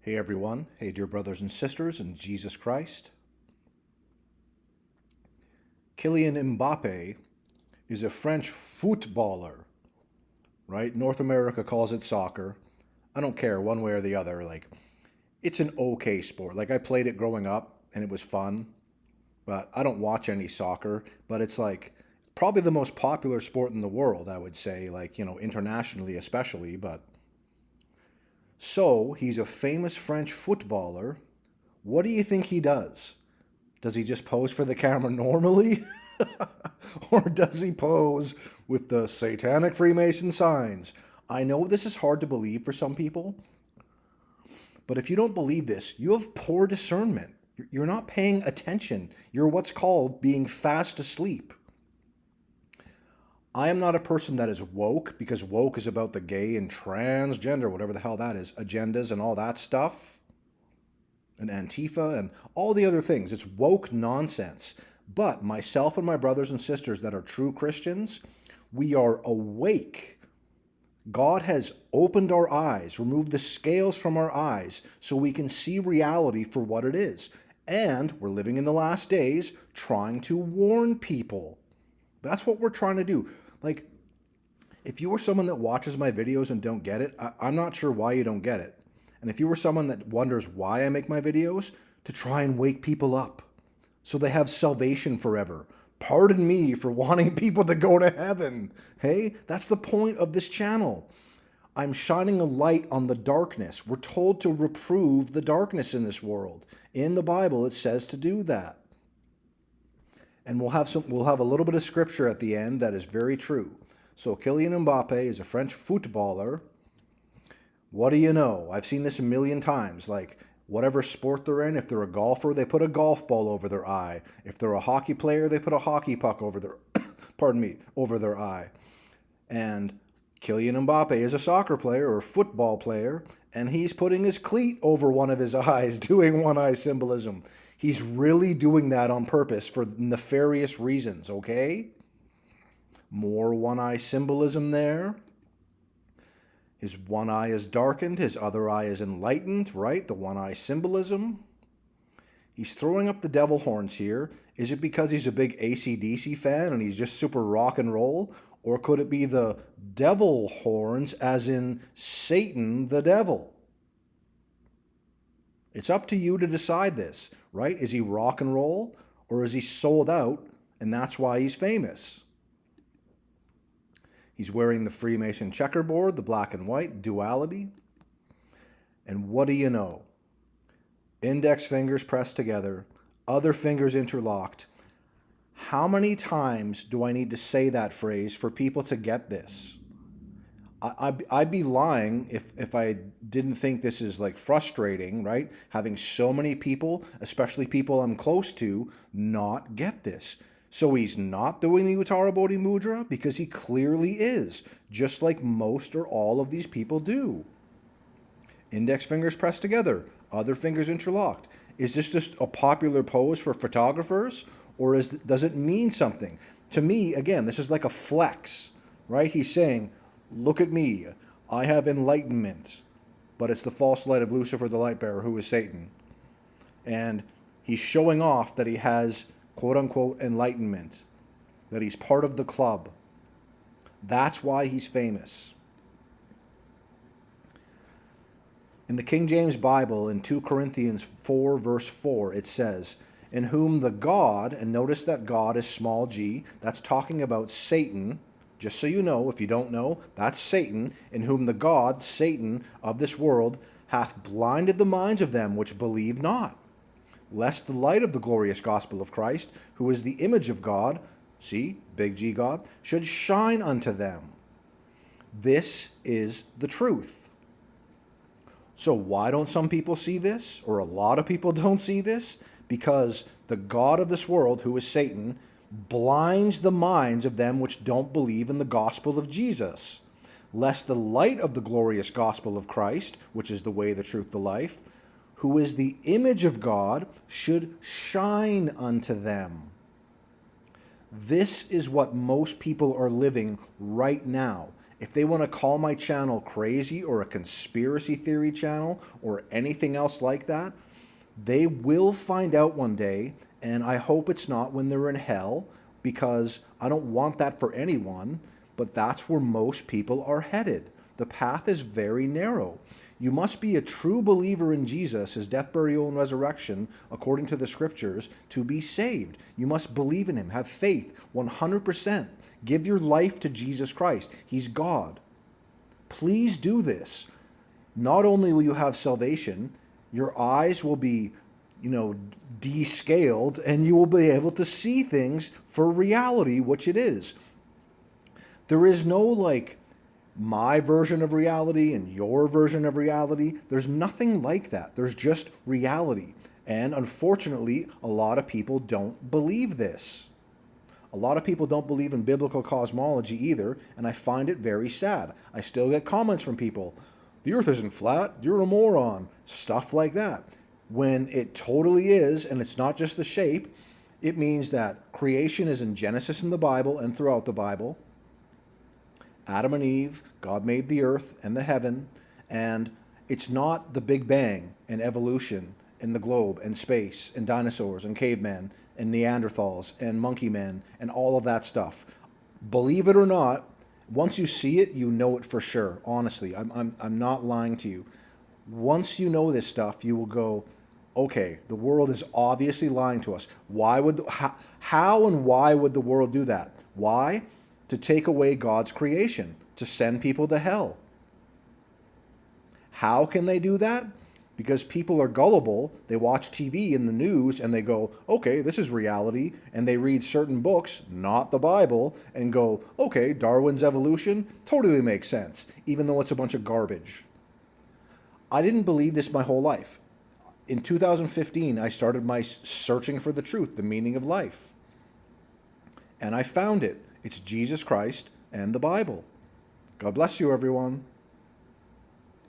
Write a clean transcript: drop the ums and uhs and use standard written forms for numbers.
Hey everyone, hey dear brothers and sisters in Jesus Christ. Kylian Mbappé is a French footballer, right? North America calls it soccer. I don't care one way or the other. It's an okay sport. I played it growing up and it was fun, but I don't watch any soccer. But it's probably the most popular sport in the world, I would say, internationally especially. But so he's a famous French footballer. What do you think he does? Does he just pose for the camera normally? Or does he pose with the satanic Freemason signs? I know this is hard to believe for some people, but if you don't believe this, you have poor discernment. You're not paying attention. You're what's called being fast asleep. I am not a person that is woke, because woke is about the gay and transgender, whatever the hell that is, agendas and all that stuff, and Antifa and all the other things. It's woke nonsense. But myself and my brothers and sisters that are true Christians, we are awake. God has opened our eyes, removed the scales from our eyes, so we can see reality for what it is. And we're living in the last days trying to warn people. That's what we're trying to do. If you are someone that watches my videos and don't get it, I'm not sure why you don't get it. And if you were someone that wonders why I make my videos, to try and wake people up so they have salvation forever. Pardon me for wanting people to go to heaven. Hey, that's the point of this channel. I'm shining a light on the darkness. We're told to reprove the darkness in this world. In the Bible, it says to do that. And we'll have a little bit of scripture at the end that is very true. So Kylian Mbappé is a French footballer. What do you know? I've seen this a million times. Whatever sport they're in, if they're a golfer, they put a golf ball over their eye. If they're a hockey player, they put a hockey puck over their, over their eye. And Kylian Mbappé is a soccer player or football player, and he's putting his cleat over one of his eyes, doing one-eye symbolism. He's really doing that on purpose for nefarious reasons, okay? More one-eye symbolism there. His one eye is darkened, his other eye is enlightened, right? The one-eye symbolism. He's throwing up the devil horns here. Is it because he's a big AC/DC fan and he's just super rock and roll? Or could it be the devil horns as in Satan the devil? It's up to you to decide this, right? Is he rock and roll or is he sold out and that's why he's famous? He's wearing the Freemason checkerboard, the black and white, duality. And what do you know? Index fingers pressed together, other fingers interlocked. How many times do I need to say that phrase for people to get this? I'd be lying if I didn't think this is frustrating, right? Having so many people, especially people I'm close to, not get this. So he's not doing the Uttara Bodhi Mudra because he clearly is, just like most or all of these people do. Index fingers pressed together, other fingers interlocked. Is this just a popular pose for photographers, or does it mean something? To me, again, this is like a flex, right? He's saying, look at me, I have enlightenment, but it's the false light of Lucifer, the light bearer, who is Satan. And he's showing off that he has quote-unquote enlightenment, that he's part of the club. That's why he's famous. In the King James Bible, in 2 Corinthians 4, verse 4, it says, in whom the God, and notice that God is small g, that's talking about Satan. Just so you know, if you don't know, that's Satan, in whom the God, Satan, of this world, hath blinded the minds of them which believe not, lest the light of the glorious gospel of Christ, who is the image of God, see, big G God, should shine unto them. This is the truth. So why don't some people see this, or a lot of people don't see this? Because the God of this world, who is Satan, blinds the minds of them which don't believe in the gospel of Jesus, lest the light of the glorious gospel of Christ, which is the way, the truth, the life, who is the image of God, should shine unto them. This is what most people are living right now. If they want to call my channel crazy or a conspiracy theory channel or anything else like that, they will find out one day, and I hope it's not when they're in hell, because I don't want that for anyone, but that's where most people are headed. The path is very narrow. You must be a true believer in Jesus, his death, burial, and resurrection, according to the scriptures, to be saved. You must believe in him, have faith 100%. Give your life to Jesus Christ. He's God. Please do this. Not only will you have salvation, your eyes will be, descaled, and you will be able to see things for reality, which it is. There is no my version of reality and your version of reality. There's nothing like that. There's just reality. And unfortunately, a lot of people don't believe this. A lot of people don't believe in biblical cosmology either, and I find it very sad. I still get comments from people, the earth isn't flat, you're a moron, stuff like that. When it totally is, and it's not just the shape, it means that creation is in Genesis in the Bible and throughout the Bible. Adam and Eve, God made the earth and the heaven, and it's not the Big Bang and evolution and the globe and space and dinosaurs and cavemen and Neanderthals and monkey men and all of that stuff. Believe it or not, once you see it, you know it for sure. Honestly, I'm not lying to you. Once you know this stuff, you will go, okay, the world is obviously lying to us. How and why would the world do that? Why? To take away God's creation, to send people to hell. How can they do that? Because people are gullible. They watch TV and the news and they go, okay, this is reality. And they read certain books, not the Bible, and go, okay, Darwin's evolution totally makes sense, even though it's a bunch of garbage. I didn't believe this my whole life. In 2015, I started my searching for the truth, the meaning of life. And I found it. It's Jesus Christ and the Bible. God bless you, everyone.